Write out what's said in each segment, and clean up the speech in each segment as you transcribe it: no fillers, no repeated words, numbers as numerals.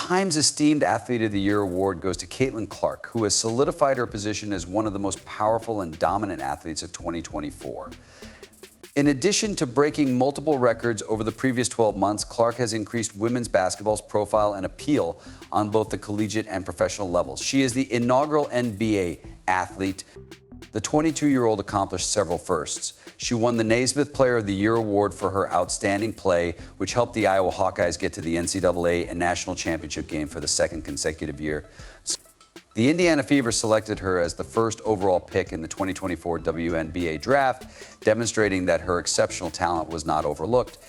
Time's Esteemed Athlete of the Year award goes to Caitlin Clark, who has solidified her position as one of the most powerful and dominant athletes of 2024. In addition to breaking multiple records over the previous 12 months, Clark has increased women's basketball's profile and appeal on both the collegiate and professional levels. She is the inaugural NBA athlete. The 22-year-old accomplished several firsts. She won the Naismith Player of the Year award for her outstanding play, which helped the Iowa Hawkeyes get to the NCAA and national championship game for the second consecutive year. The Indiana Fever selected her as the first overall pick in the 2024 WNBA draft, demonstrating that her exceptional talent was not overlooked.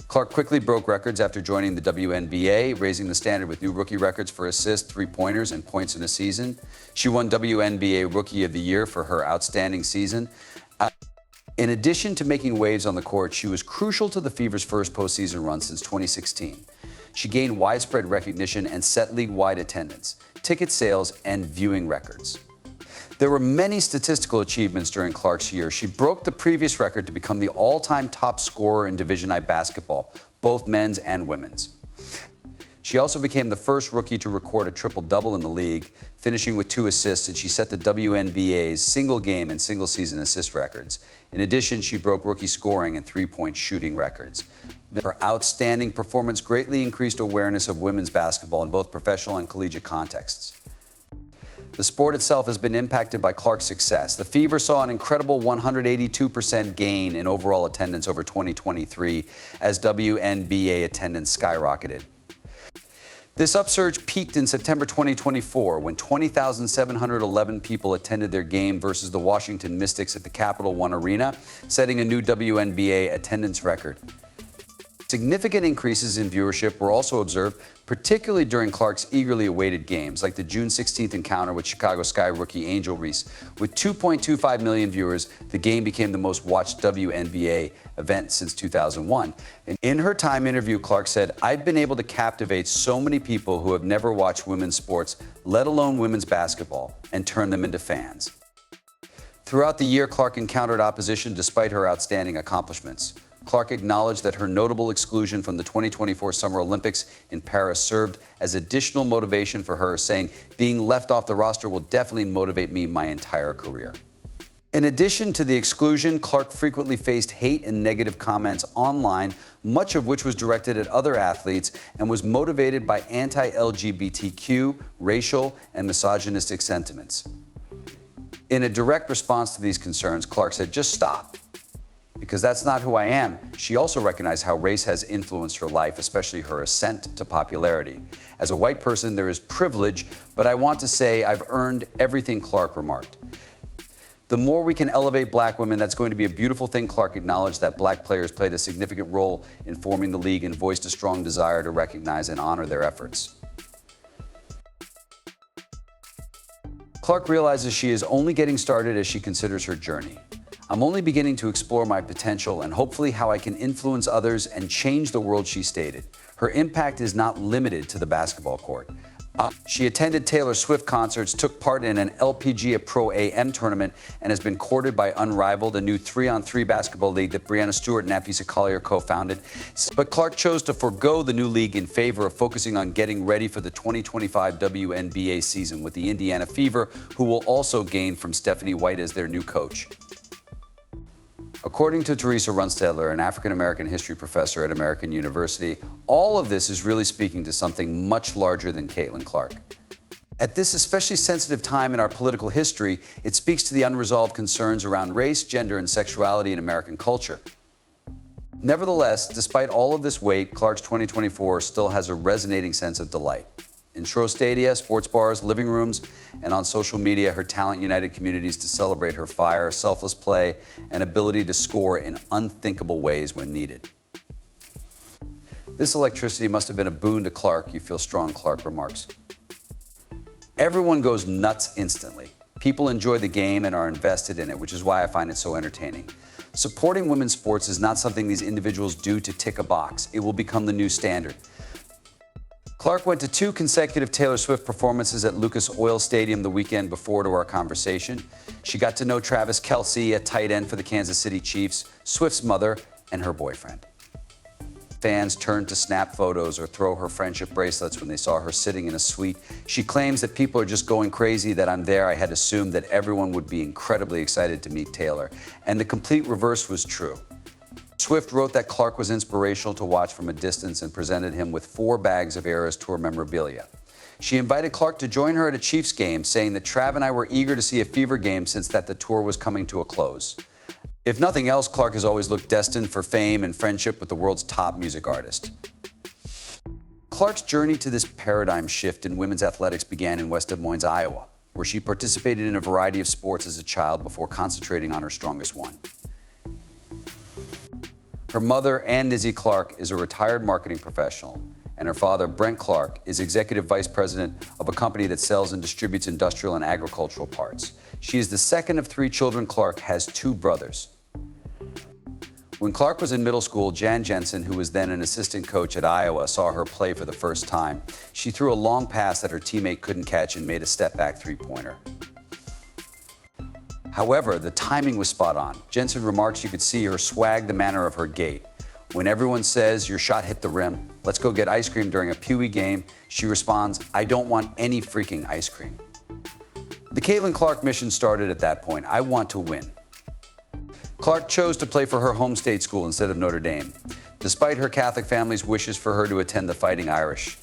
Clark quickly broke records after joining the WNBA, raising the standard with new rookie records for assists, three-pointers, and points in a season. She won WNBA Rookie of the Year for her outstanding season. In addition to making waves on the court, she was crucial to the Fever's first postseason run since 2016. She gained widespread recognition and set league-wide attendance, ticket sales, and viewing records. There were many statistical achievements during Clark's year. She broke the previous record to become the all-time top scorer in Division I basketball, both men's and women's. She also became the first rookie to record a triple-double in the league, finishing with 2 assists, and she set the WNBA's single-game and single-season assist records. In addition, she broke rookie scoring and three-point shooting records. Her outstanding performance greatly increased awareness of women's basketball in both professional and collegiate contexts. The sport itself has been impacted by Clark's success. The Fever saw an incredible 182% gain in overall attendance over 2023 as WNBA attendance skyrocketed. This upsurge peaked in September 2024 when 20,711 people attended their game versus the Washington Mystics at the Capital One Arena, setting a new WNBA attendance record. Significant increases in viewership were also observed, particularly during Clark's eagerly awaited games, like the June 16th encounter with Chicago Sky rookie Angel Reese. With 2.25 million viewers, the game became the most watched WNBA event since 2001. And in her Time interview, Clark said, "I've been able to captivate so many people who have never watched women's sports, let alone women's basketball, and turn them into fans." Throughout the year, Clark encountered opposition despite her outstanding accomplishments. Clark acknowledged that her notable exclusion from the 2024 Summer Olympics in Paris served as additional motivation for her, saying, "Being left off the roster will definitely motivate me my entire career." In addition to the exclusion, Clark frequently faced hate and negative comments online, much of which was directed at other athletes and was motivated by anti-LGBTQ, racial, and misogynistic sentiments. In a direct response to these concerns, Clark said, "Just stop. Because that's not who I am." She also recognized how race has influenced her life, especially her ascent to popularity. "As a white person, there is privilege, but I want to say I've earned everything," Clark remarked. "The more we can elevate black women, that's going to be a beautiful thing." Clark acknowledged that black players played a significant role in forming the league and voiced a strong desire to recognize and honor their efforts. Clark realizes she is only getting started as she considers her journey. "I'm only beginning to explore my potential and hopefully how I can influence others and change the world," she stated. Her impact is not limited to the basketball court. She attended Taylor Swift concerts, took part in an LPGA Pro AM tournament, and has been courted by Unrivaled, a new 3-on-3 basketball league that Breanna Stewart and Napisa Collier co-founded. But Clark chose to forego the new league in favor of focusing on getting ready for the 2025 WNBA season with the Indiana Fever, who will also gain from Stephanie White as their new coach. According to Teresa Runstedler, an African-American history professor at American University, all of this is really speaking to something much larger than Caitlin Clark. At this especially sensitive time in our political history, it speaks to the unresolved concerns around race, gender, and sexuality in American culture. Nevertheless, despite all of this weight, Clark's 2024 still has a resonating sense of delight. In Tro Stadia, sports bars, living rooms, and on social media, her talent united communities to celebrate her fire, selfless play, and ability to score in unthinkable ways when needed. "This electricity must have been a boon to Clark," You Feel Strong, Clark remarks. "Everyone goes nuts instantly. People enjoy the game and are invested in it, which is why I find it so entertaining. Supporting women's sports is not something these individuals do to tick a box. It will become the new standard." Clark went to 2 consecutive Taylor Swift performances at Lucas Oil Stadium the weekend before to our conversation. She got to know Travis Kelce, a tight end for the Kansas City Chiefs, Swift's mother, and her boyfriend. fans turned to snap photos or throw her friendship bracelets when they saw her sitting in a suite. She claims that people are just going crazy that I'm there. I had assumed that everyone would be incredibly excited to meet Taylor. And the complete reverse was true. Swift wrote that Clark was inspirational to watch from a distance and presented him with 4 bags of Eras Tour memorabilia. She invited Clark to join her at a Chiefs game, saying that Trav and I were eager to see a Fever game since that the tour was coming to a close. If nothing else, Clark has always looked destined for fame and friendship with the world's top music artist. Clark's journey to this paradigm shift in women's athletics began in West Des Moines, Iowa, where she participated in a variety of sports as a child before concentrating on her strongest one. Her mother, Ann Nizzy Clark, is a retired marketing professional, and her father, Brent Clark, is executive vice president of a company that sells and distributes industrial and agricultural parts. She is the second of 3 children. Clark has 2 brothers. When Clark was in middle school, Jan Jensen, who was then an assistant coach at Iowa, saw her play for the first time. She threw a long pass that her teammate couldn't catch and made a step-back three-pointer. However, the timing was spot on. Jensen remarked she could see her swag, the manner of her gait. When everyone says, your shot hit the rim, let's go get ice cream during a Pee Wee game, she responds, I don't want any freaking ice cream. The Caitlin Clark mission started at that point. I want to win. Clark chose to play for her home state school instead of Notre Dame, despite her Catholic family's wishes for her to attend the Fighting Irish.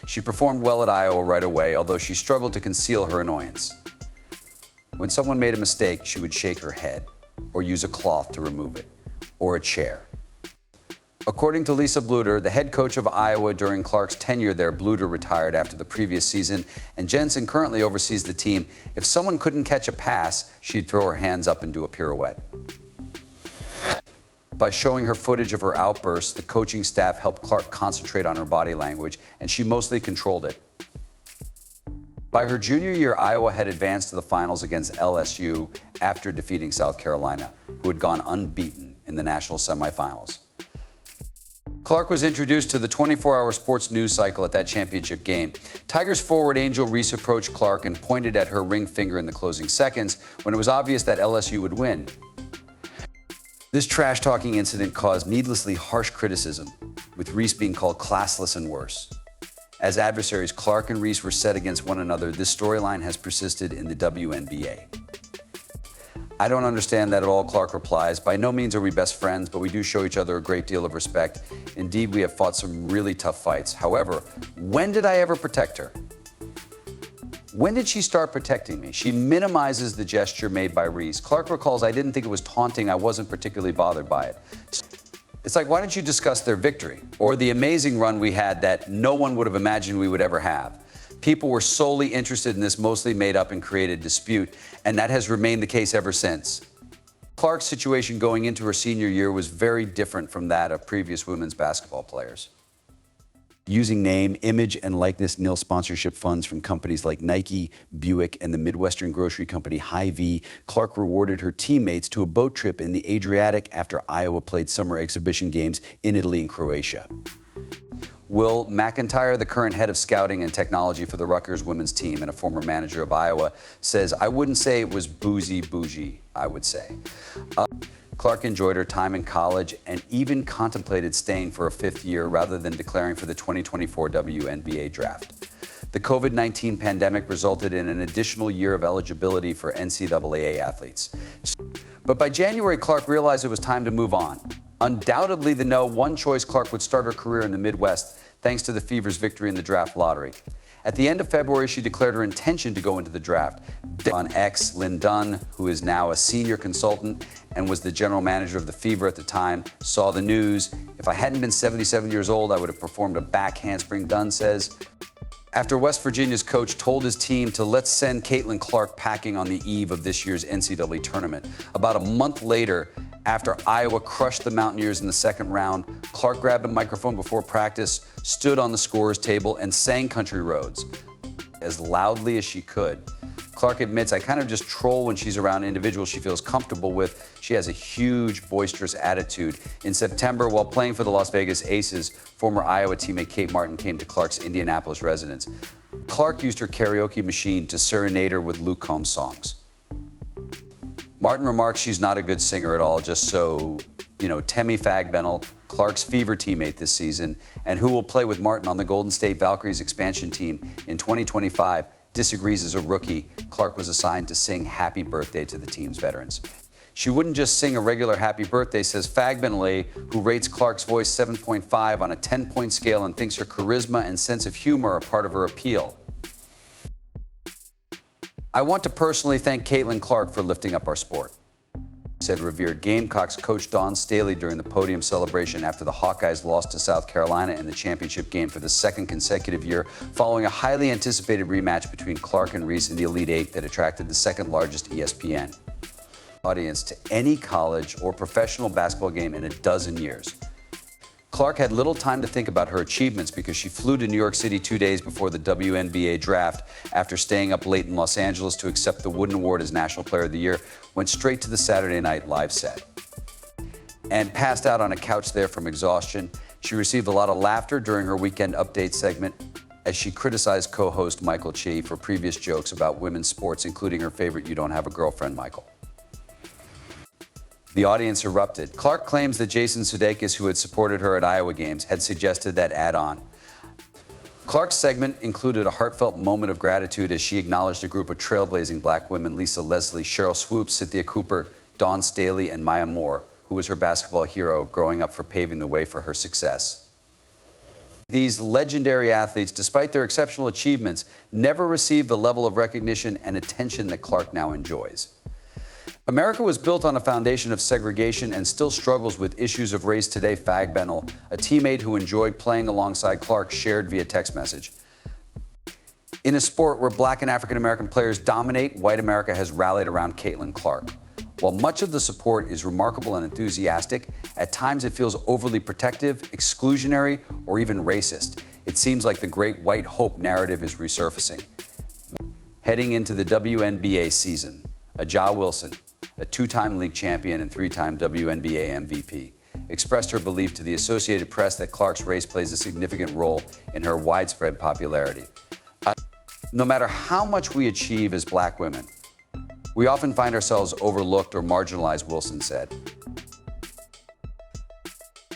She performed well at Iowa right away, although she struggled to conceal her annoyance. When someone made a mistake, she would shake her head, or use a cloth to remove it, or a chair. According to Lisa Bluter, the head coach of Iowa during Clark's tenure there, Bluter retired after the previous season, and Jensen currently oversees the team. If someone couldn't catch a pass, she'd throw her hands up and do a pirouette. By showing her footage of her outbursts, the coaching staff helped Clark concentrate on her body language, and she mostly controlled it. By her junior year, Iowa had advanced to the finals against LSU after defeating South Carolina, who had gone unbeaten in the national semifinals. Clark was introduced to the 24-hour sports news cycle at that championship game. Tigers forward Angel Reese approached Clark and pointed at her ring finger in the closing seconds when it was obvious that LSU would win. This trash-talking incident caused needlessly harsh criticism, with Reese being called classless and worse. As adversaries, Clark and Reese were set against one another. This storyline has persisted in the WNBA. I don't understand that at all, Clark replies. By no means are we best friends, but we do show each other a great deal of respect. Indeed, we have fought some really tough fights. However, when did I ever protect her? When did she start protecting me? She minimizes the gesture made by Reese. Clark recalls, I didn't think it was taunting. I wasn't particularly bothered by it. It's like, why don't you discuss their victory or the amazing run we had that no one would have imagined we would ever have? People were solely interested in this mostly made up and created dispute, and that has remained the case ever since. Clark's situation going into her senior year was very different from that of previous women's basketball players. Using name, image, and likeness nil sponsorship funds from companies like Nike, Buick, and the Midwestern grocery company Hy-Vee, Clark rewarded her teammates to a boat trip in the Adriatic after Iowa played summer exhibition games in Italy and Croatia. Will McIntyre, the current head of scouting and technology for the Rutgers women's team and a former manager of Iowa, says, I wouldn't say it was bougie, I would say. Clark enjoyed her time in college and even contemplated staying for a 5th year rather than declaring for the 2024 WNBA draft. The COVID-19 pandemic resulted in an additional year of eligibility for NCAA athletes. But by January, Clark realized it was time to move on. Undoubtedly the one choice, Clark would start her career in the Midwest thanks to the Fever's victory in the draft lottery. At the end of February, she declared her intention to go into the draft. On X, Lynn Dunn, who is now a senior consultant and was the general manager of the Fever at the time, saw the news. If I hadn't been 77 years old, I would have performed a back handspring, Dunn says. After West Virginia's coach told his team to let's send Caitlin Clark packing on the eve of this year's NCAA tournament. About a month later, after Iowa crushed the Mountaineers in the second round, Clark grabbed a microphone before practice, stood on the scorer's table, and sang Country Roads as loudly as she could. Clark admits, I kind of just troll when she's around individuals she feels comfortable with. She has a huge, boisterous attitude. In September, while playing for the Las Vegas Aces, former Iowa teammate Kate Martin came to Clark's Indianapolis residence. Clark used her karaoke machine to serenade her with Luke Combs songs. Martin remarks she's not a good singer at all, just so, Temmie Fagbenel, Clark's Fever teammate this season, and who will play with Martin on the Golden State Valkyries expansion team in 2025, disagrees as a rookie. Clark was assigned to sing Happy Birthday to the team's veterans. She wouldn't just sing a regular happy birthday, says Fagbinley, who rates Clark's voice 7.5 on a 10-point scale and thinks her charisma and sense of humor are part of her appeal. I want to personally thank Caitlin Clark for lifting up our sport, said revered Gamecocks coach Dawn Staley during the podium celebration after the Hawkeyes lost to South Carolina in the championship game for the second consecutive year, following a highly anticipated rematch between Clark and Reese in the Elite Eight that attracted the second largest ESPN audience to any college or professional basketball game in a dozen years. Clark had little time to think about her achievements because she flew to New York City 2 days before the WNBA draft after staying up late in Los Angeles to accept the Wooden Award as National Player of the Year, went straight to the Saturday Night Live set and passed out on a couch there from exhaustion. She received a lot of laughter during her weekend update segment as she criticized co-host Michael Chi for previous jokes about women's sports, including her favorite "You Don't Have a Girlfriend," Michael. The audience erupted. Clark claims that Jason Sudeikis, who had supported her at Iowa games, had suggested that add-on. Clark's segment included a heartfelt moment of gratitude as she acknowledged a group of trailblazing black women: Lisa Leslie, Cheryl Swoops, Cynthia Cooper, Dawn Staley, and Maya Moore, who was her basketball hero growing up, for paving the way for her success. These legendary athletes, despite their exceptional achievements, never received the level of recognition and attention that Clark now enjoys. America was built on a foundation of segregation and still struggles with issues of race today, Fagbinley, a teammate who enjoyed playing alongside Clark, shared via text message. In a sport where black and African American players dominate, white America has rallied around Caitlin Clark. While much of the support is remarkable and enthusiastic, at times it feels overly protective, exclusionary, or even racist. It seems like the great white hope narrative is resurfacing. Heading into the WNBA season, Ja Wilson, a two-time league champion and three-time WNBA MVP, expressed her belief to the Associated Press that Clark's race plays a significant role in her widespread popularity. No matter how much we achieve as black women, we often find ourselves overlooked or marginalized, Wilson said.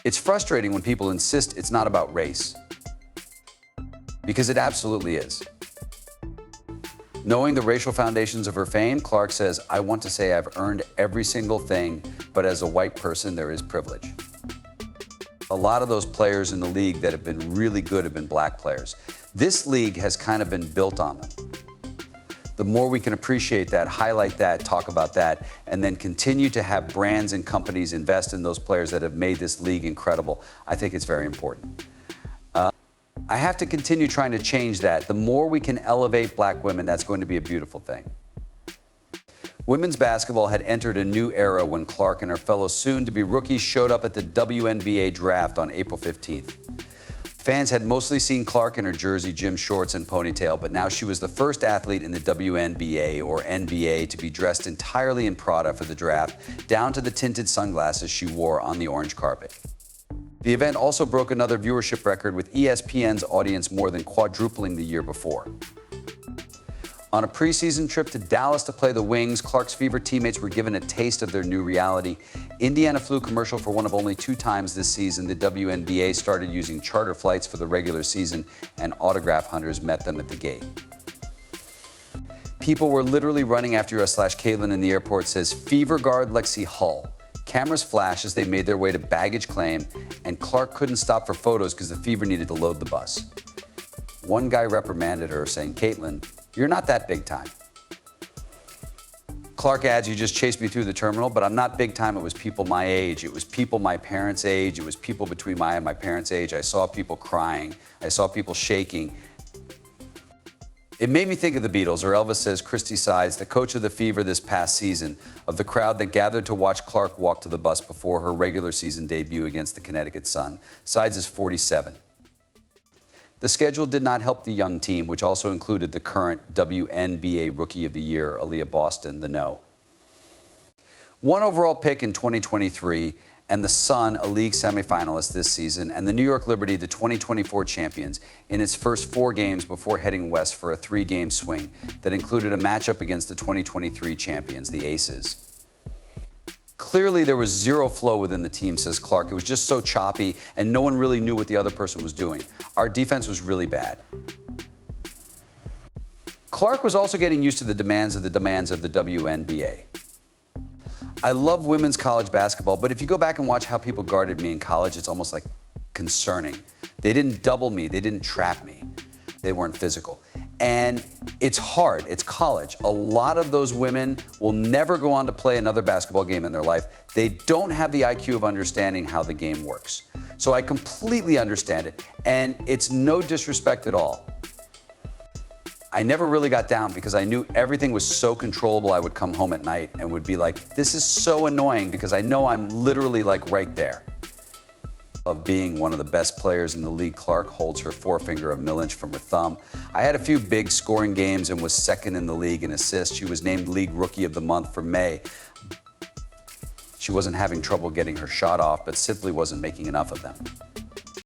It's frustrating when people insist it's not about race, because it absolutely is. Knowing the racial foundations of her fame, Clark says, "I want to say I've earned every single thing, but as a white person, there is privilege." A lot of those players in the league that have been really good have been black players. This league has kind of been built on them. The more we can appreciate that, highlight that, talk about that, and then continue to have brands and companies invest in those players that have made this league incredible, I think it's very important. I have to continue trying to change that. The more we can elevate black women, that's going to be a beautiful thing. Women's basketball had entered a new era when Clark and her fellow soon-to-be rookies showed up at the WNBA draft on April 15th. Fans had mostly seen Clark in her jersey, gym shorts, and ponytail, but now she was the first athlete in the WNBA or NBA to be dressed entirely in Prada for the draft, down to the tinted sunglasses she wore on the orange carpet. The event also broke another viewership record, with ESPN's audience more than quadrupling the year before. On a preseason trip to Dallas to play the Wings, Clark's Fever teammates were given a taste of their new reality. Indiana flew commercial for one of only 2 times this season. The WNBA started using charter flights for the regular season, and autograph hunters met them at the gate. People were literally running after us/Caitlin in the airport, says Fever guard Lexi Hull. Cameras flashed as they made their way to baggage claim, and Clark couldn't stop for photos because the Fever needed to load the bus. One guy reprimanded her, saying, "Caitlin, you're not that big time." Clark adds, "You just chased me through the terminal, but I'm not big time. It was people my age. It was people my parents' age. It was people between my and my parents' age. I saw people crying. I saw people shaking. It made me think of the Beatles," or Elvis says. Christy Sides, the coach of the Fever this past season, of the crowd that gathered to watch Clark walk to the bus before her regular season debut against the Connecticut Sun. Sides is 47. The schedule did not help the young team, which also included the current WNBA Rookie of the Year, Aaliyah Boston, the No. One overall pick in 2023, and the Sun, a league semifinalist this season, and the New York Liberty, the 2024 champions, in its first 4 games before heading west for a 3-game swing that included a matchup against the 2023 champions, the Aces. Clearly, there was zero flow within the team, says Clark. It was just so choppy, and no one really knew what the other person was doing. Our defense was really bad. Clark was also getting used to the demands of the WNBA. I love women's college basketball, but if you go back and watch how people guarded me in college, it's almost like concerning. They didn't double me. They didn't trap me. They weren't physical. And it's hard. It's college. A lot of those women will never go on to play another basketball game in their life. They don't have the IQ of understanding how the game works. So I completely understand it, and it's no disrespect at all. I never really got down because I knew everything was so controllable. I would come home at night and would be like, this is so annoying because I know I'm literally like right there. Of being one of the best players in the league, Clark holds her forefinger a millinch from her thumb. I had a few big scoring games and was second in the league in assists. She was named League Rookie of the Month for May. She wasn't having trouble getting her shot off, but simply wasn't making enough of them.